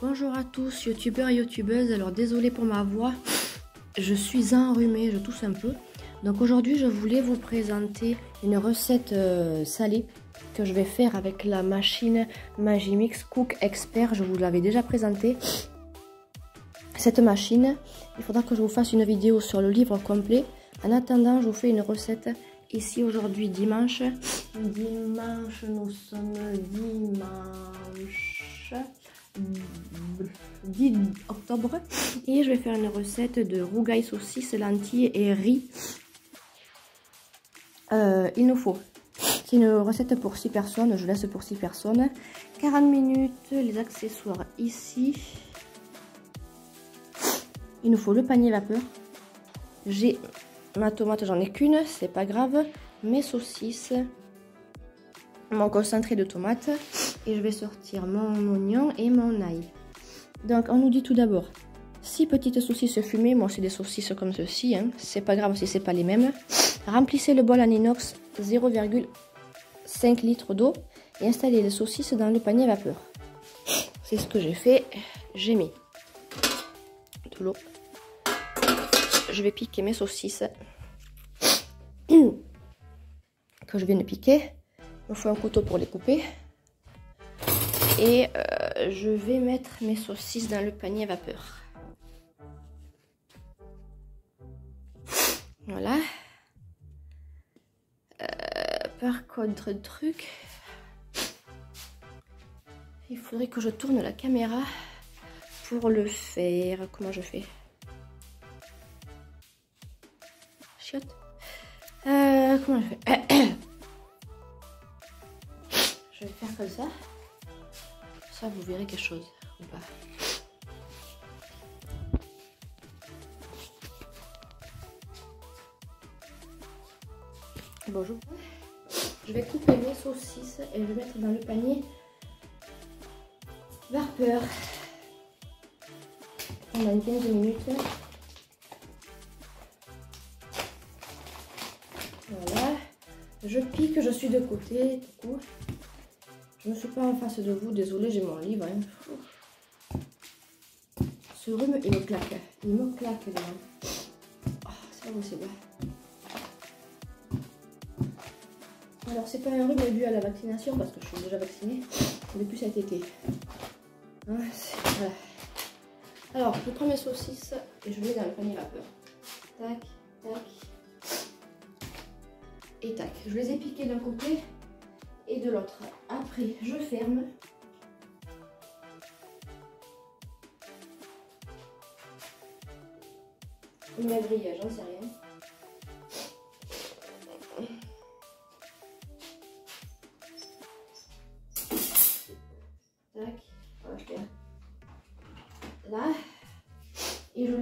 Bonjour à tous, youtubeurs et youtubeuses. Alors désolée pour ma voix, je suis enrhumée, je tousse un peu. Donc aujourd'hui je voulais vous présenter une recette salée que je vais faire avec la machine Magimix Cook Expert. Je vous l'avais déjà présentée. Cette machine, il faudra que je vous fasse une vidéo sur le livre complet. En attendant, je vous fais une recette ici aujourd'hui dimanche. Dimanche, nous sommes dimanche 10 octobre et je vais faire une recette de rougail saucisse, lentilles et riz. Il nous faut, c'est une recette pour 6 personnes, je laisse pour 6 personnes, 40 minutes, les accessoires ici. Il nous faut le panier vapeur, j'ai ma tomate, j'en ai qu'une, c'est pas grave, mes saucisses, mon concentré de tomate et je vais sortir mon oignon et mon ail. Donc on nous dit tout d'abord 6 petites saucisses fumées, moi c'est des saucisses comme ceci, hein. C'est pas grave si c'est pas les mêmes. Remplissez le bol en inox 0,5 litres d'eau et installez les saucisses dans le panier vapeur. C'est ce que j'ai fait, j'ai mis de l'eau. Je vais piquer mes saucisses que je viens de piquer. Il me faut un couteau pour les couper. Et je vais mettre mes saucisses dans le panier vapeur. Voilà. Par contre, truc, il faudrait que je tourne la caméra pour le faire. Comment je fais? Chiotte. Comment je fais? Je vais faire comme ça. Ça, vous verrez quelque chose ou pas. Bonjour. Je vais couper mes saucisses et je vais mettre dans le panier vapeur pendant 15 minutes. Voilà. Je pique, je suis de côté. Coucou. Je ne suis pas en face de vous, désolé, j'ai mon livre. Hein. Ce rhume, il me claque. Il me claque là. Oh, c'est pas possible. Alors, c'est pas un rhume dû à la vaccination parce que je suis déjà vaccinée depuis cet été. Voilà. Alors, je prends mes saucisses et je mets dans le panier vapeur. Tac, tac. Et tac. Je les ai piquées d'un côté et de l'autre. Après, je ferme. Ou ma grillage, j'en sais rien. Tac, on va faire là. Et je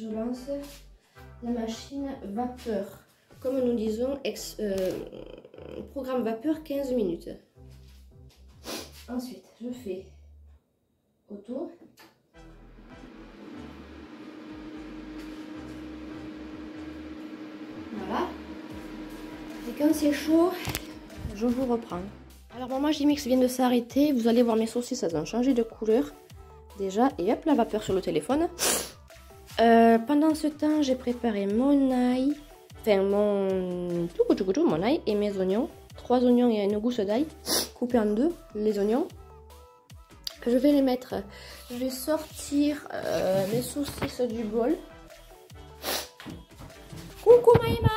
lance la machine vapeur. Comme nous disons, programme vapeur 15 minutes. Ensuite, je fais autour. Voilà. Et quand c'est chaud, je vous reprends. Alors mon Magimix vient de s'arrêter. Vous allez voir mes saucisses, elles ont changé de couleur déjà. Et hop, la vapeur sur le téléphone. Pendant ce temps, j'ai préparé mon ail. Enfin, mon ail et mes oignons. 3 oignons et une gousse d'ail. Coupés en deux, les oignons. Je vais les mettre. Je vais sortir mes saucisses du bol. Coucou Maïma!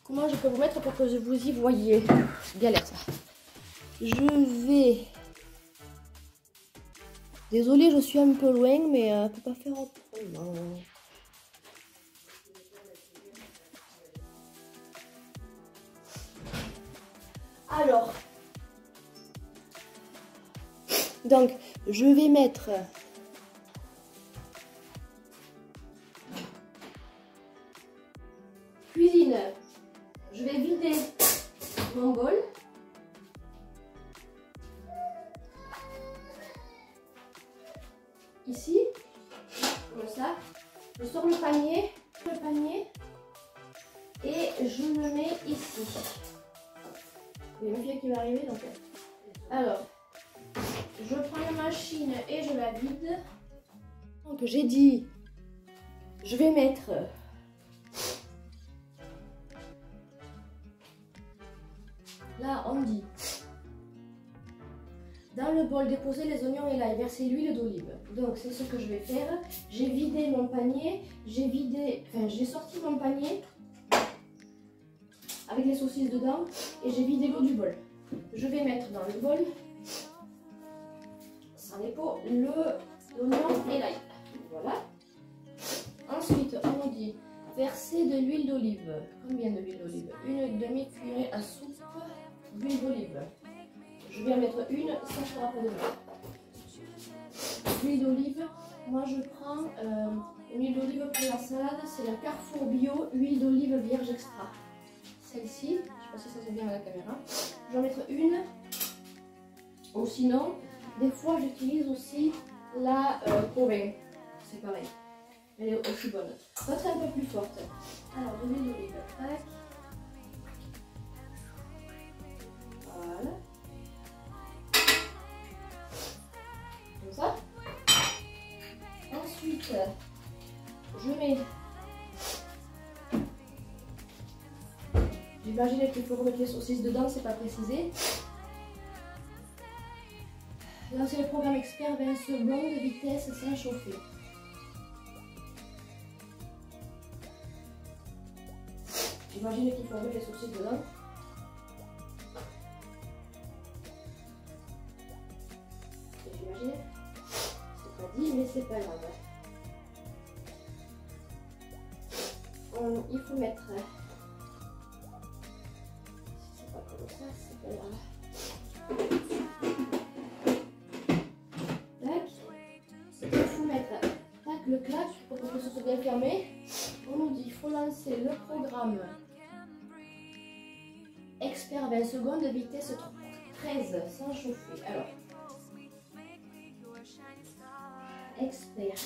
Comment je peux vous mettre pour que vous y voyez? Galère ça. Je vais... Désolée, je suis un peu loin, mais on peut pas faire autrement. Alors, donc, je vais mettre cuisine. Je vais vider mon bol. Ici, comme ça. Je sors le panier et je le mets ici. Il y a une fille qui va arriver donc. Alors, je prends la machine et je la vide. Donc j'ai dit, je vais mettre là on dit dans le bol déposer les oignons et l'ail, verser l'huile d'olive. Donc c'est ce que je vais faire. J'ai vidé mon panier, j'ai sorti mon panier avec les saucisses dedans et j'ai vidé l'eau du bol. Je vais mettre dans le bol sans les pots l'oignon et l'ail. Voilà. Ensuite, on nous dit verser de l'huile d'olive. Combien de l'huile d'olive? Une demi-cuillerée à soupe d'huile d'olive. Je vais en mettre une, ça fera pas de mal. L'huile d'olive, moi je prends une huile d'olive pour la salade, c'est la Carrefour Bio, huile d'olive vierge extra. Celle-ci, je ne sais pas si ça se voit bien à la caméra. Je vais en mettre une. Ou sinon, des fois j'utilise aussi la Provin. C'est pareil. Elle est aussi bonne. L'autre est un peu plus forte. Alors, de l'huile d'olive. Tac. Voilà. Comme ça. Ensuite, je mets. J'imagine qu'il faut remettre les saucisses dedans, c'est pas précisé. Là, c'est le programme expert 20 secondes, vitesse sans chauffer. J'imagine qu'il faut remettre les saucisses dedans. J'imagine. C'est pas dit, mais c'est pas grave. Il faut mettre. Si c'est pas comme ça, c'est pas grave. Tac. Il faut mettre tac, le clac pour que ce soit bien fermé. On nous dit qu'il faut lancer le programme expert 20 secondes, vitesse 13 sans chauffer. Alors, expert.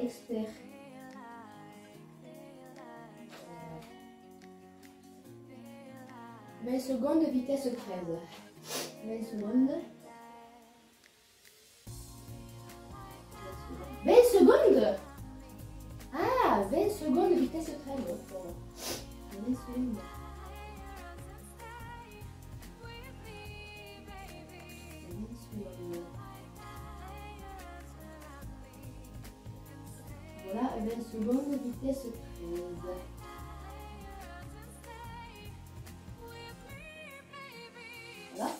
Expert. 20 secondes, vitesse 13. 20 secondes. 20 secondes. Ah, 20 secondes, vitesse 13. 20 secondes. Voilà, 20 secondes, vitesse 13. Voilà,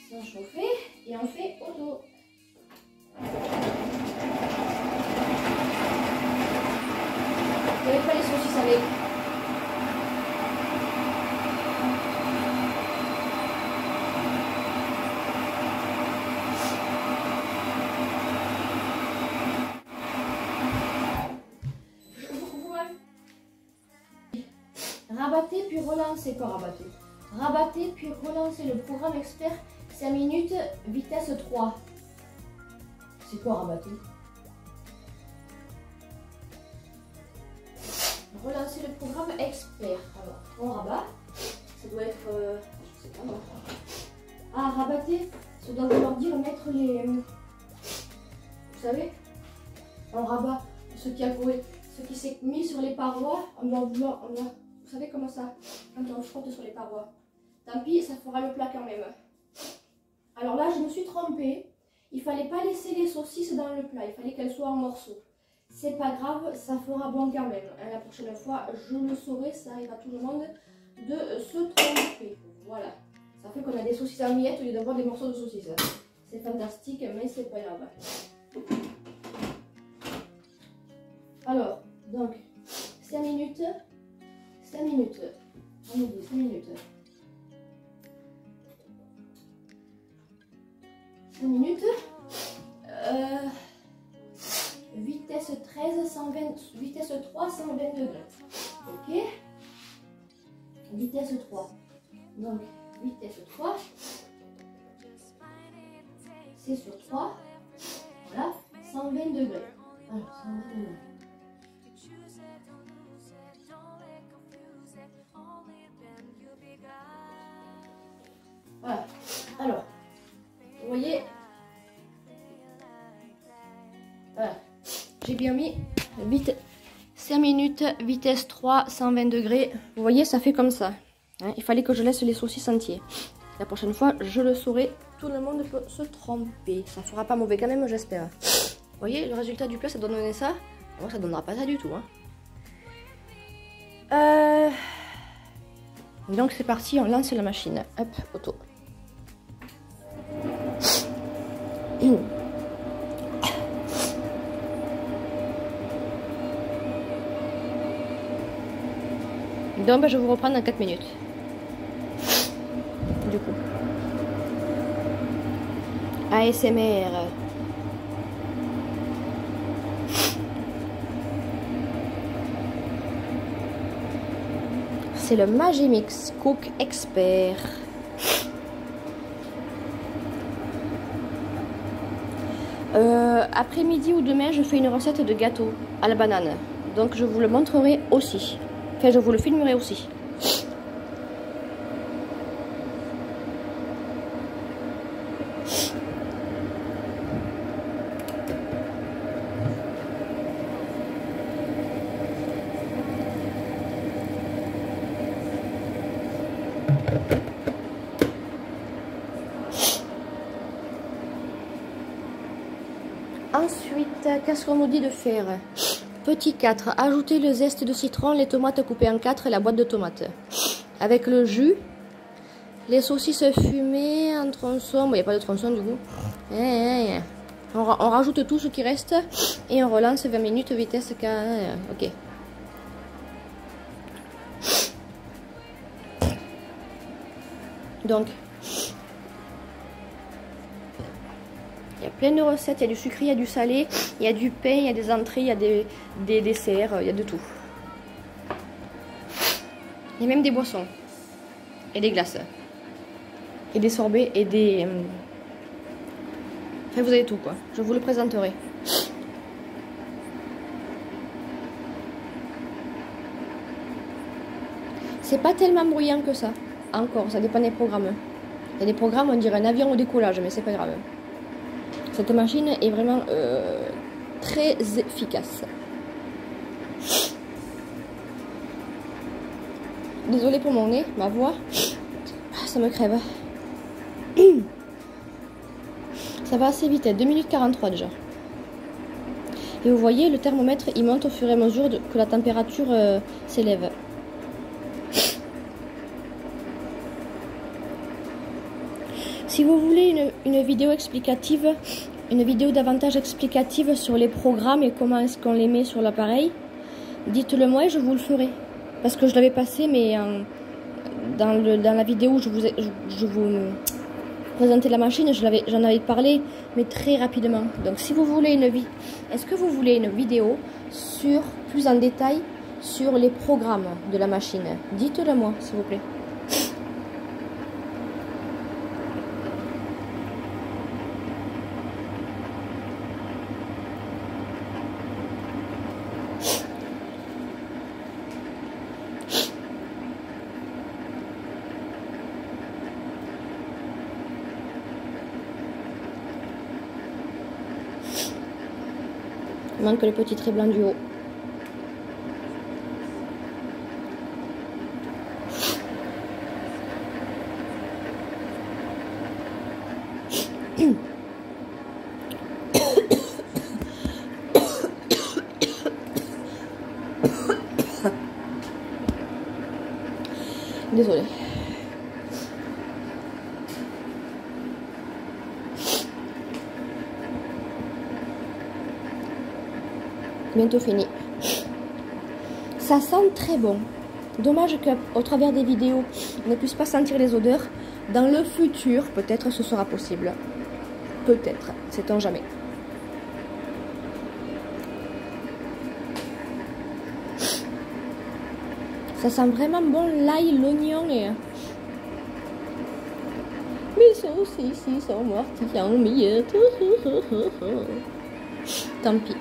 sans chauffer, et on fait auto. Vous n'avez pas les saucisses avec. Rabattez puis relancez, pas rabattez. Rabattez puis relancez le programme expert 5 minutes, vitesse 3. C'est quoi rabattez? Relancez le programme expert. Alors, on rabat. Ça doit être. Je sais pas moi. Ah, rabattez. Ça doit vouloir dire mettre les. Vous savez? On rabat. Ce qui s'est mis sur les parois, on doit vouloir. Vous savez comment ça? Quand on frotte sur les parois. Tant pis, ça fera le plat quand même. Alors là, je me suis trompée. Il fallait pas laisser les saucisses dans le plat. Il fallait qu'elles soient en morceaux. C'est pas grave, ça fera bon quand même. La prochaine fois, je le saurai, ça arrive à tout le monde de se tromper. Voilà. Ça fait qu'on a des saucisses en miettes au lieu d'avoir des morceaux de saucisses. C'est fantastique, mais c'est pas grave. Alors, donc, 5 minutes. 5 minutes. On nous dit 5 minutes. 5 minutes. Vitesse 13, 120, vitesse 3, 120 degrés. Ok. Vitesse 3. Donc, vitesse 3. C'est sur 3. Voilà. 120 degrés. Alors, 120 degrés. Voilà. Alors, vous voyez, voilà. J'ai bien mis 5 minutes, vitesse 3, 120 degrés. Vous voyez, ça fait comme ça. Hein, il fallait que je laisse les saucisses entiers. La prochaine fois, je le saurai. Tout le monde peut se tromper. Ça fera pas mauvais quand même, j'espère. Vous voyez, le résultat du plat, ça donne ça. Moi, ça donnera pas ça du tout. Hein. Donc, c'est parti, on lance la machine. Hop, auto. Donc, je vais vous reprendre dans 4 minutes. Du coup. ASMR. C'est le Magimix Cook Expert. Après-midi ou demain, je fais une recette de gâteau à la banane. Donc, je vous le montrerai aussi. Enfin, je vous le filmerai aussi. Ensuite, qu'est-ce qu'on nous dit de faire? Petit 4, ajouter le zeste de citron, les tomates coupées en 4 et la boîte de tomates. Avec le jus, les saucisses fumées en tronçons. Bon, il n'y a pas de tronçons du coup. On rajoute tout ce qui reste et on relance 20 minutes, vitesse 4. Ok. Donc, il y a plein de recettes, il y a du sucré, il y a du salé, il y a du pain, il y a des entrées, il y a des desserts, il y a de tout. Il y a même des boissons, et des glaces, et des sorbets, et des... Enfin, vous avez tout quoi, je vous le présenterai. C'est pas tellement bruyant que ça, encore, ça dépend des programmes. Il y a des programmes, on dirait un avion au décollage, mais c'est pas grave. Cette machine est vraiment très efficace. Désolée pour mon nez, ma voix, ça me crève. Ça va assez vite, 2 minutes 43 déjà. Et vous voyez, le thermomètre, il monte au fur et à mesure que la température s'élève. Si vous voulez une vidéo explicative, une vidéo davantage explicative sur les programmes et comment est-ce qu'on les met sur l'appareil, dites-le moi et je vous le ferai. Parce que je l'avais passé, mais dans la vidéo où je vous présentais la machine, j'en avais parlé, mais très rapidement. Donc si vous voulez est-ce que vous voulez une vidéo plus en détail sur les programmes de la machine? Dites-le moi, s'il vous plaît. Il manque le petit trait blanc du haut. Désolée. Bientôt fini. Ça sent très bon. Dommage qu'au travers des vidéos, on ne puisse pas sentir les odeurs. Dans le futur, peut-être ce sera possible. Peut-être, sait-on jamais. Ça sent vraiment bon l'ail, l'oignon et... Mes saucisses sont mortes en miettes. Tant pis.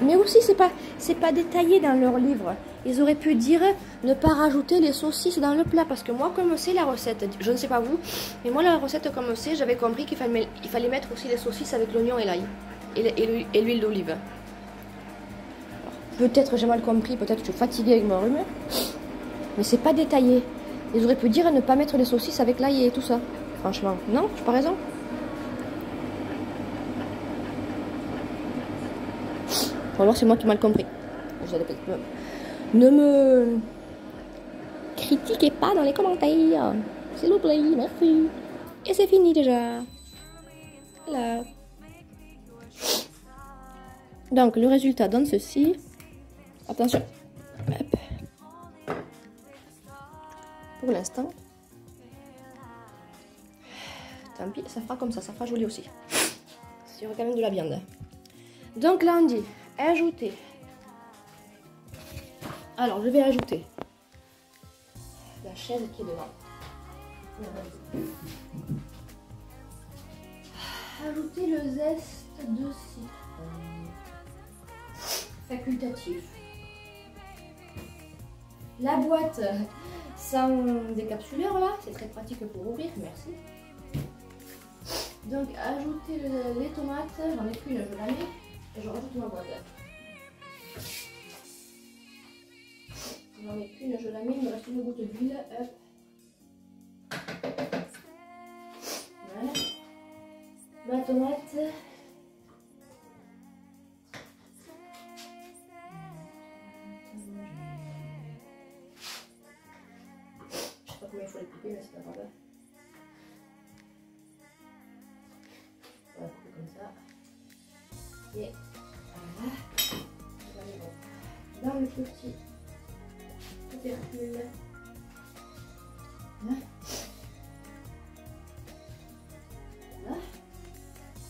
Mais aussi, c'est pas détaillé dans leur livre. Ils auraient pu dire ne pas rajouter les saucisses dans le plat. Parce que moi, comme c'est la recette, je ne sais pas vous, mais moi, la recette, comme c'est, j'avais compris qu'il fallait mettre aussi les saucisses avec l'oignon et l'ail. Et l'huile d'olive. Peut-être j'ai mal compris, peut-être je suis fatiguée avec mon rhume. Mais c'est pas détaillé. Ils auraient pu dire ne pas mettre les saucisses avec l'ail et tout ça. Franchement, non, j'ai pas raison. Ou alors c'est moi qui ai mal compris. Ne me critiquez pas dans les commentaires. S'il vous plaît, merci. Et c'est fini déjà. Voilà. Donc le résultat donne ceci. Attention. Hop. Pour l'instant. Tant pis, ça fera comme ça fera joli aussi. Il y aura quand même de la viande. Donc là on dit ajouter. Alors je vais ajouter la chaise qui est devant. Ajouter le zeste de citron. Facultatif. La boîte sans décapsuleur là, c'est très pratique pour ouvrir, merci. Donc ajouter les tomates, j'en ai qu'une, je la mets et je rajoute ma boîte. J'en ai qu'une, je la mets, il me reste une goutte d'huile, hop. Voilà. Ma tomate. Je sais pas combien il faut les couper, mais c'est pas grave. On va couper comme ça. Et voilà. On va les mettre dans le petit tubercule. Voilà. Voilà.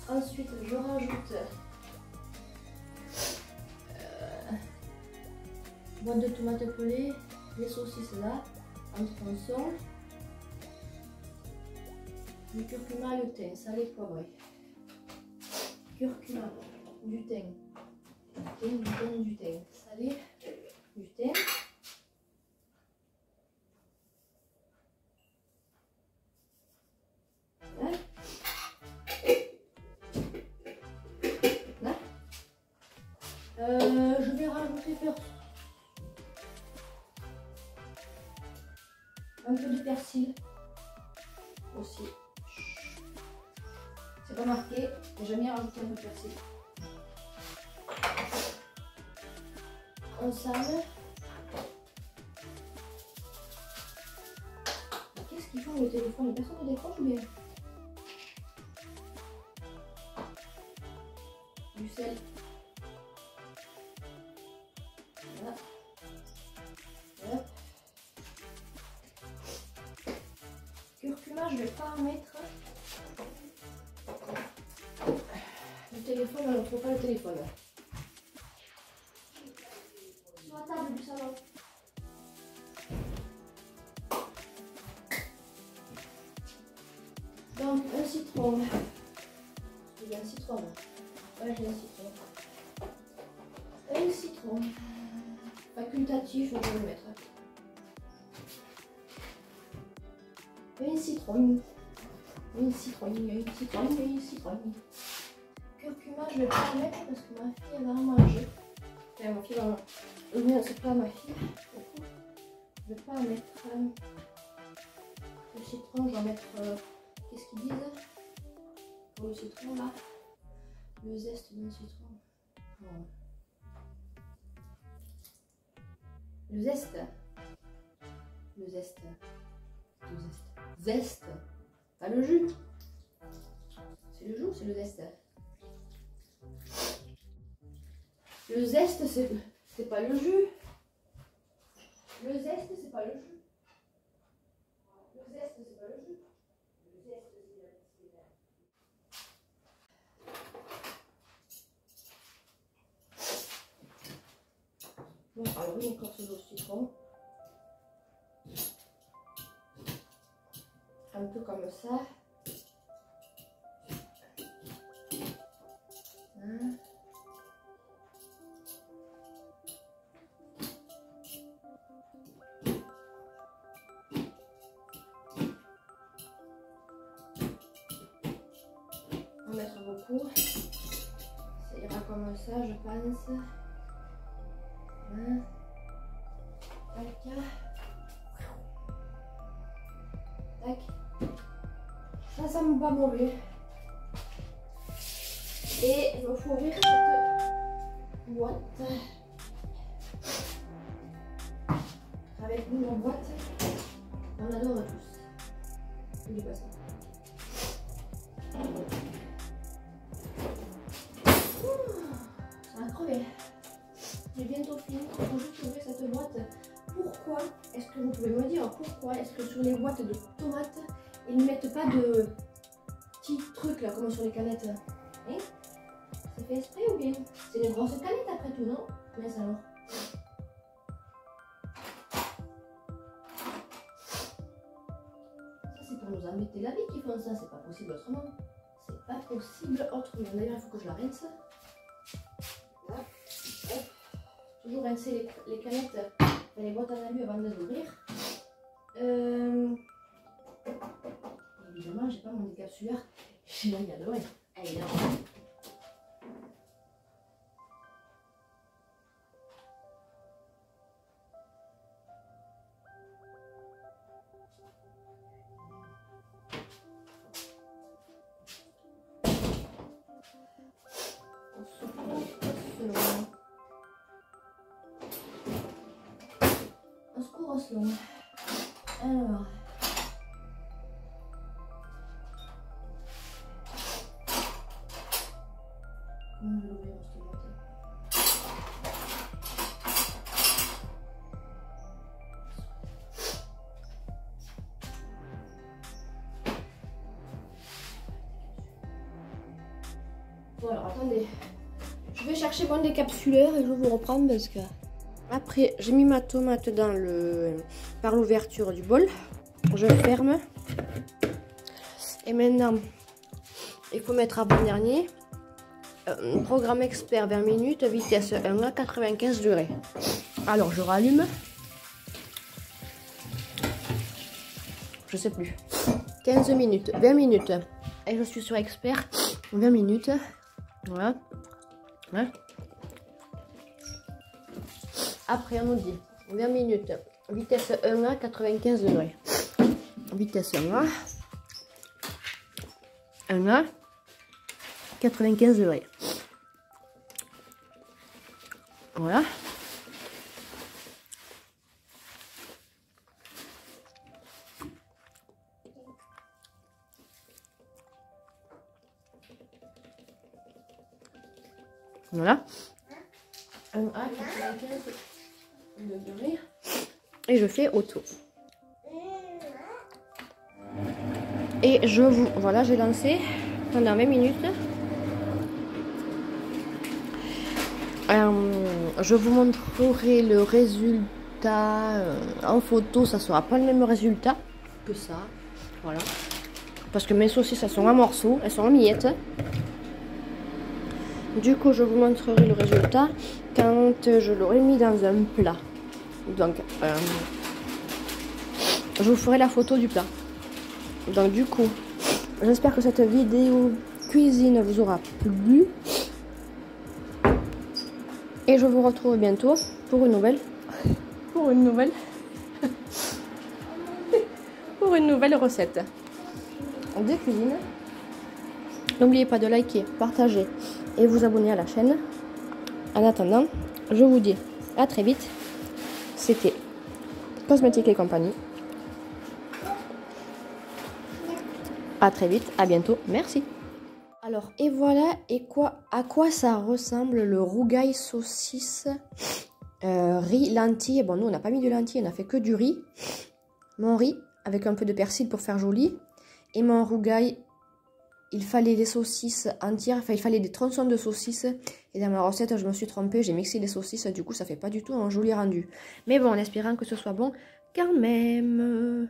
Ensuite, je rajoute boîte de tomates pelées, les saucisses là, en tronçon, du curcuma, le thym, salé, poivré. Curcuma, du thym, du thym, salé, du thym. Voilà. Là. Je vais rajouter un peu de persil aussi. C'est pas marqué, mais j'aime bien rajouter un peu de persil. On sale. Qu'est-ce qu'ils font le téléphone? Personne ne décroche ou bien? Du sel. Voilà. Hop. Curcuma, je vais pas en mettre. Le téléphone, on ne trouve pas le téléphone. Sur la table du salon. Donc un citron. Il y a un citron là. Ouais, j'ai un citron. Un citron. Facultatif, on peut le mettre. Un citron. Une citronne, une citronne, une citronne. Curcuma, je ne vais pas en mettre parce que ma fille elle va en manger. Enfin, ma fille va ouvrir ce plat à ma fille. Je ne vais pas en mettre. Le citron, je vais en mettre. Qu'est-ce qu'ils disent pour le citron là? Le zeste d'un citron. Voilà. Le zeste. Le zeste. Le zeste. Zeste. Pas le jus. C'est le jus ou c'est le zeste? Le zeste, c'est pas le jus. Le zeste, c'est pas le jus. Le zeste, c'est pas le jus. Le zeste, c'est la... Bon, alors une écorce de citron. Un peu comme ça. Hein. ça, je pense. Hein. Tac. Tac. Ça sent pas mauvais. Et il me faut ouvrir cette boîte. Avec une boîte, on adore tous. Il est pas ça. Ça va crever. J'ai bientôt fini. Il faut juste ouvrir cette boîte. Pourquoi est-ce que vous pouvez me dire pourquoi est-ce que sur les boîtes de tomates ils ne mettent pas de petits trucs là comme sur les canettes? Hein? C'est fait exprès ou bien? C'est des grosses canettes après tout, non? Mais alors. Ça c'est pour nous embêter la vie qu'ils font ça, c'est pas possible autrement. C'est pas possible autrement. D'ailleurs il faut que je la rince. Hop, hop. Toujours rincer les canettes dans les boîtes à alu avant de les ouvrir. Évidemment j'ai pas mon décapsuleur. Je l'ai adoré. Allez, là. On se court au slow. Alors. Comment je vais l'ouvrir cette boîte? Bon alors attendez. Je vais chercher mon décapsuleur et je vous reprends parce que... Après, j'ai mis ma tomate dans par l'ouverture du bol. Je ferme. Et maintenant, il faut mettre avant-dernier. Programme expert 20 minutes, vitesse 1 à 95 degrés. Alors, je rallume. Je sais plus. 15 minutes, 20 minutes. Et je suis sur expert. 20 minutes. Voilà. Ouais. Après, on nous dit 20 minutes, vitesse 1 à 95 degrés. Vitesse 1 à 95 degrés. Voilà. Voilà. 1 à 95 degrés. Et je fais auto. Et je vous... Voilà, j'ai lancé pendant 20 minutes. Je vous montrerai le résultat en photo. Ça sera pas le même résultat que ça. Voilà. Parce que mes saucisses, elles sont en morceaux. Elles sont en miettes. Du coup, je vous montrerai le résultat quand je l'aurai mis dans un plat. Donc, je vous ferai la photo du plat. Donc, du coup, j'espère que cette vidéo cuisine vous aura plu. Et je vous retrouve bientôt pour une nouvelle. Pour une nouvelle recette de cuisine. N'oubliez pas de liker, partager et vous abonner à la chaîne. En attendant, je vous dis à très vite. C'était Cosmétique et compagnie. À très vite, à bientôt, merci. Alors, et voilà, à quoi ça ressemble le rougail saucisse riz lentilles. Bon, nous, on n'a pas mis de lentilles, on a fait que du riz. Mon riz, avec un peu de persil pour faire joli. Et mon rougail, il fallait des saucisses entières, enfin, il fallait des tronçons de saucisses. Et dans ma recette, je me suis trompée, j'ai mixé les saucisses, du coup, ça fait pas du tout un joli rendu. Mais bon, en espérant que ce soit bon quand même.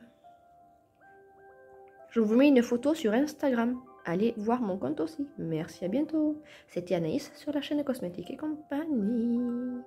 Je vous mets une photo sur Instagram. Allez voir mon compte aussi. Merci, à bientôt. C'était Anaïs sur la chaîne Cosmétique et compagnie.